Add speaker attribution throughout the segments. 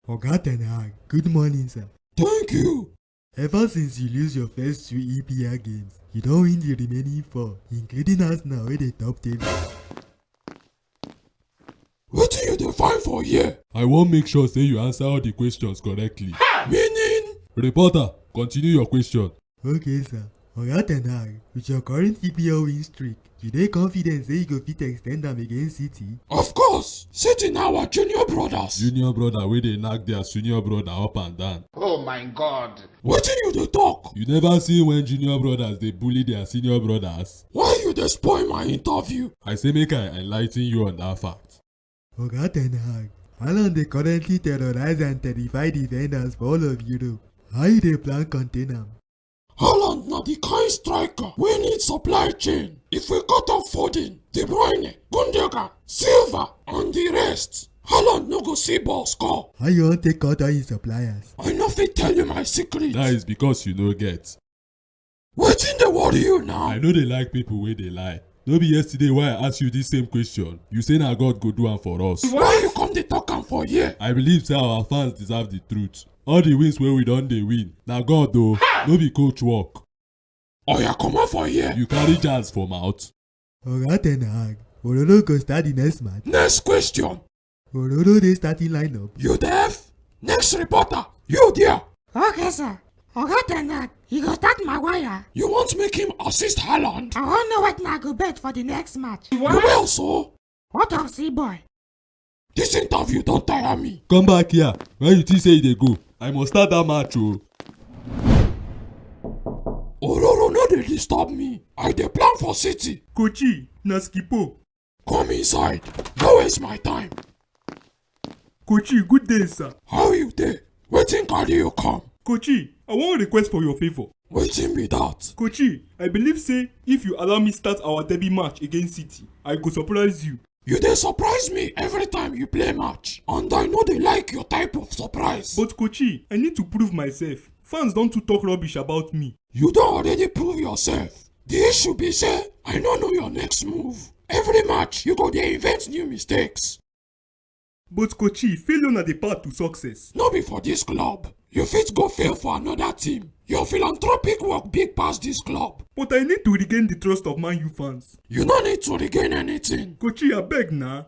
Speaker 1: Oga Ten Hag, good morning, sir.
Speaker 2: Thank you.
Speaker 1: Ever since you lose your first 2 EPL games, you don't win the remaining 4, including Arsenal with the top table.
Speaker 2: What do you define for here?
Speaker 3: I won't make sure say you answer all the questions correctly.
Speaker 2: Meaning?
Speaker 3: Reporter, continue your question.
Speaker 1: Okay, sir. Oga Ten Hag, with your current EPL win streak, you dey confident say you go fit extend them against City?
Speaker 2: Of course. City now are junior brothers.
Speaker 3: Junior brother wey dey knock their senior brother up and down.
Speaker 4: Oh my God.
Speaker 2: What do you dey talk?
Speaker 3: You never see when junior brothers dey bully their senior brothers?
Speaker 2: Why you dey spoil my interview?
Speaker 3: I say make I enlighten you on that fact.
Speaker 1: Oga Ten Hag, Haaland dey currently terrorize and terrify defenders for all of Europe. How you dey plan contain am?
Speaker 2: Haaland na the kind striker wey need supply chain. If we cut off Foden, De Bruyne, Gundogan, Silva and the rest, Haaland no go see ball score.
Speaker 1: How you wan take out all his suppliers?
Speaker 2: I no fit tell you my secret.
Speaker 3: That is because you no get.
Speaker 2: Wetin dey worry you now?
Speaker 3: I know they like people wey dey lie. No be yesterday why I ask you this same question. You say na God go do am for us.
Speaker 2: Why you come dey talk am for here?
Speaker 3: I believe say our fans deserve the truth. All the wins wey we don dey win, na God though, no be coach work.
Speaker 2: Oya comot for here.
Speaker 3: You carry jazz for mouth.
Speaker 1: Oga Ten Hag, Ororo go start the next match.
Speaker 2: Next question.
Speaker 1: Ororo dey starting lineup.
Speaker 2: You deaf? Next reporter. You there?
Speaker 5: Okay, sir. Oga Ten Hag, he go start Maguire.
Speaker 2: You want make him assist Haaland?
Speaker 5: I wan know what I go bet for the next match.
Speaker 2: You will so?
Speaker 5: What of C-boy?
Speaker 2: This interview don't tire me.
Speaker 3: Come back here. Where you think say you dey go? I must start that match oh.
Speaker 2: Ororo no dey disturb me. I dey plan for City.
Speaker 1: Kochi, na skipo.
Speaker 2: Come inside. No waste my time.
Speaker 1: Kochi, good day, sir.
Speaker 2: How you dey? Wetin carry you come?
Speaker 1: Kochi, I wan request for your favor.
Speaker 2: Wetin be that?
Speaker 1: Kochi, I believe say if you allow me start our derby match against City, I go surprise you.
Speaker 2: You dey surprise me every time you play match. And I know they like your type of surprise.
Speaker 1: But Kochi, I need to prove myself. Fans don too talk rubbish about me.
Speaker 2: You don already prove yourself. The issue be say, I no know your next move. Every match, you go dey invent new mistakes.
Speaker 1: But Kochi, failure na the path to success.
Speaker 2: No be for this club. You fit go fail for another team. Your philanthropic work big pass this club.
Speaker 1: But I need to regain the trust of Man U fans.
Speaker 2: You no need to regain anything.
Speaker 1: Kochi, abeg na.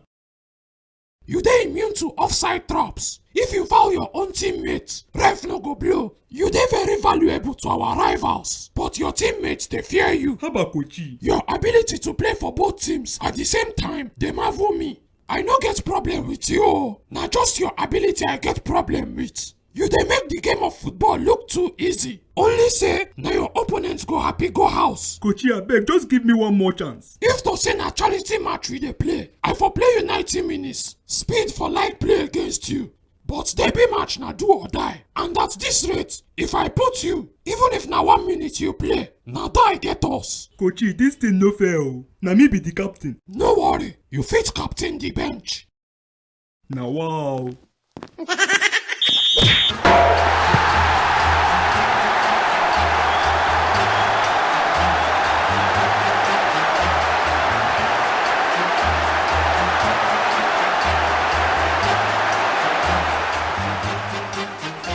Speaker 2: You dey immune to offside traps. If you foul your own teammates, ref no go blow. You dey very valuable to our rivals. But your teammates dey fear you.
Speaker 1: Haba Kochi.
Speaker 2: Your ability to play for both teams at the same time dey marvel me. I no get problem with you. Na just your ability I get problem with. You dey make the game of football look too easy. Only say na your opponents go happy go house.
Speaker 1: Kochi, abeg, just give me one more chance.
Speaker 2: If to say na charity match we dey play, I for play you 90 minutes. Speed for light play against you. But derby match na do or die. And at this rate, if I put you, even if na 1 minute you play, na die get us.
Speaker 1: Kochi, this thing no fair oh. Na me be the captain.
Speaker 2: No worry, you fit captain the bench.
Speaker 1: Na wow.